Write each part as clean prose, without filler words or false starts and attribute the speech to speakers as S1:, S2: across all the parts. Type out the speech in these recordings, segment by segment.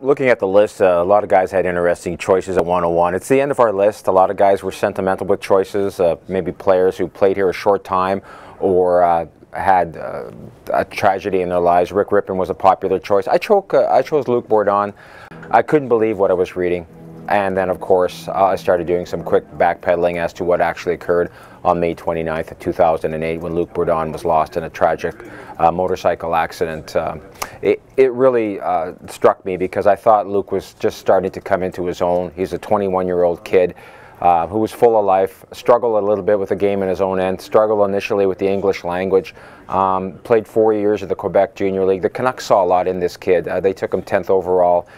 S1: Looking at the list, a lot of guys had interesting choices at 101. It's the end of our list. A lot of guys were sentimental with choices, maybe players who played here a short time or had a tragedy in their lives. Rick Rippon was a popular choice. I chose Luc Bourdon. I couldn't believe what I was reading. And then, of course, I started doing some quick backpedaling as to what actually occurred on May 29th of 2008 when Luc Bourdon was lost in a tragic motorcycle accident. It really struck me because I thought Luc was just starting to come into his own. He's a 21-year-old kid who was full of life, struggled a little bit with the game in his own end, struggled initially with the English language, played 4 years at the Quebec Junior League. The Canucks saw a lot in this kid. They took him 10th overall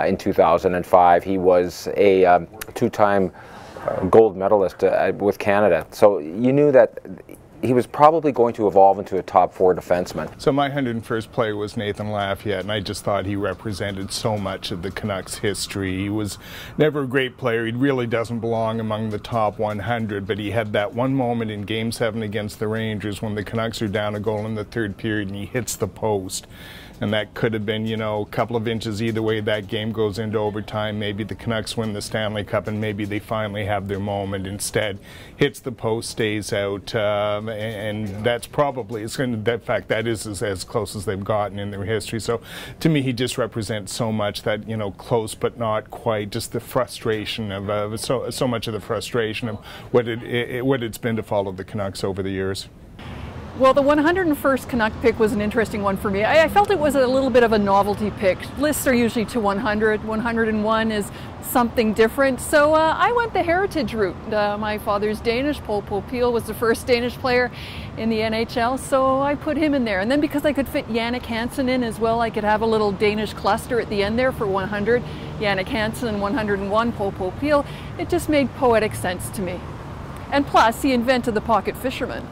S1: in 2005. He was a two-time gold medalist with Canada. So you knew that he was probably going to evolve into a top 4 defenseman.
S2: So my 101st player was Nathan Lafayette, and I just thought he represented so much of the Canucks history. He was never a great player. He really doesn't belong among the top 100, but he had that one moment in Game 7 against the Rangers when the Canucks are down a goal in the third period and he hits the post. And that could have been, you know, a couple of inches either way. That game goes into overtime. Maybe the Canucks win the Stanley Cup and maybe they finally have their moment. Instead, hits the post, stays out, and that's probably, it's going to, in fact, that is as close as they've gotten in their history. So to me, he just represents so much that, you know, close but not quite, just the frustration of, so much of the frustration of what it's been to follow the Canucks over the years.
S3: Well, the 101st Canuck pick was an interesting one for me. I felt it was a little bit of a novelty pick. Lists are usually to 100. 101 is something different. So I went the heritage route. My father's Danish. Paul Popiel was the first Danish player in the NHL, so I put him in there. And then because I could fit Jannik Hansen in as well, I could have a little Danish cluster at the end there for 100. Jannik Hansen and 101, Paul Popiel. It just made poetic sense to me. And plus, he invented the pocket fisherman.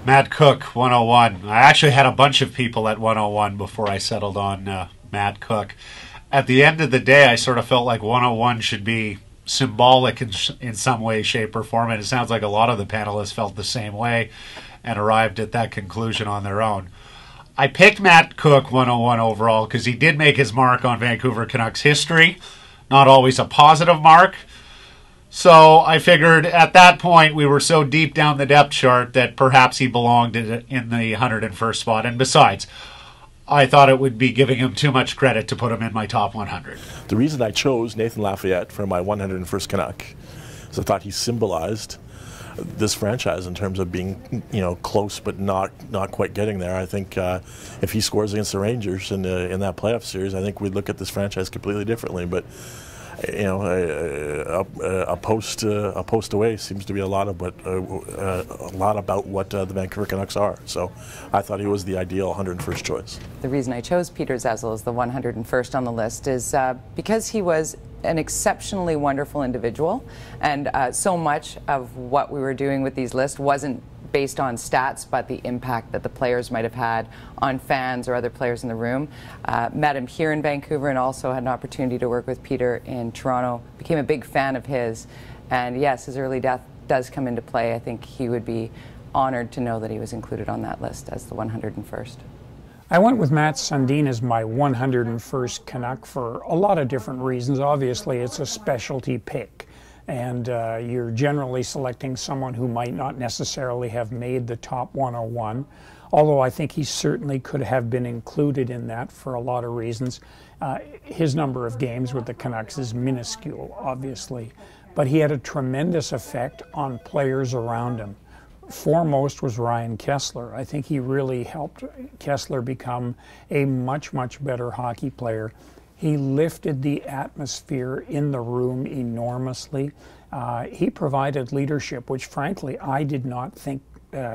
S4: Matt Cook, 101. I actually had a bunch of people at 101 before I settled on Matt Cook. At the end of the day, I sort of felt like 101 should be symbolic in some way, shape, or form, and it sounds like a lot of the panelists felt the same way and arrived at that conclusion on their own. I picked Matt Cook 101 overall because he did make his mark on Vancouver Canucks history, not always a positive mark. So I figured at that point we were so deep down the depth chart that perhaps he belonged in the 101st spot. And besides, I thought it would be giving him too much credit to put him in my top 100.
S5: The reason I chose Nathan Lafayette for my 101st Canuck is I thought he symbolized this franchise in terms of being, you know, close but not quite getting there. I think if he scores against the Rangers in that playoff series, I think we'd look at this franchise completely differently. But you know, a post away seems to be a lot about what the Vancouver Canucks are. So I thought he was the ideal 101st choice.
S6: The reason I chose Peter Zezel as the 101st on the list is because he was an exceptionally wonderful individual, and so much of what we were doing with these lists wasn't based on stats, but the impact that the players might have had on fans or other players in the room. Met him here in Vancouver and also had an opportunity to work with Peter in Toronto. Became a big fan of his, and yes, his early death does come into play. I think he would be honored to know that he was included on that list as the 101st.
S7: I went with Matt Sundin as my 101st Canuck for a lot of different reasons. Obviously, it's a specialty pick, and you're generally selecting someone who might not necessarily have made the top 101, although I think he certainly could have been included in that for a lot of reasons. His number of games with the Canucks is minuscule, obviously, but he had a tremendous effect on players around him. Foremost was Ryan Kessler. I think he really helped Kessler become a much, much better hockey player. He lifted the atmosphere in the room enormously. He provided leadership, which frankly I did not think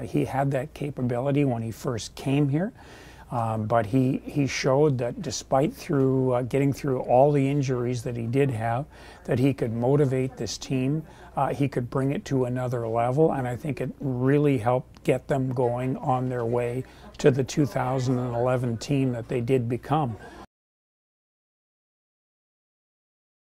S7: he had that capability when he first came here. But he showed that despite getting through all the injuries that he did have, that he could motivate this team, he could bring it to another level, and I think it really helped get them going on their way to the 2011 team that they did become.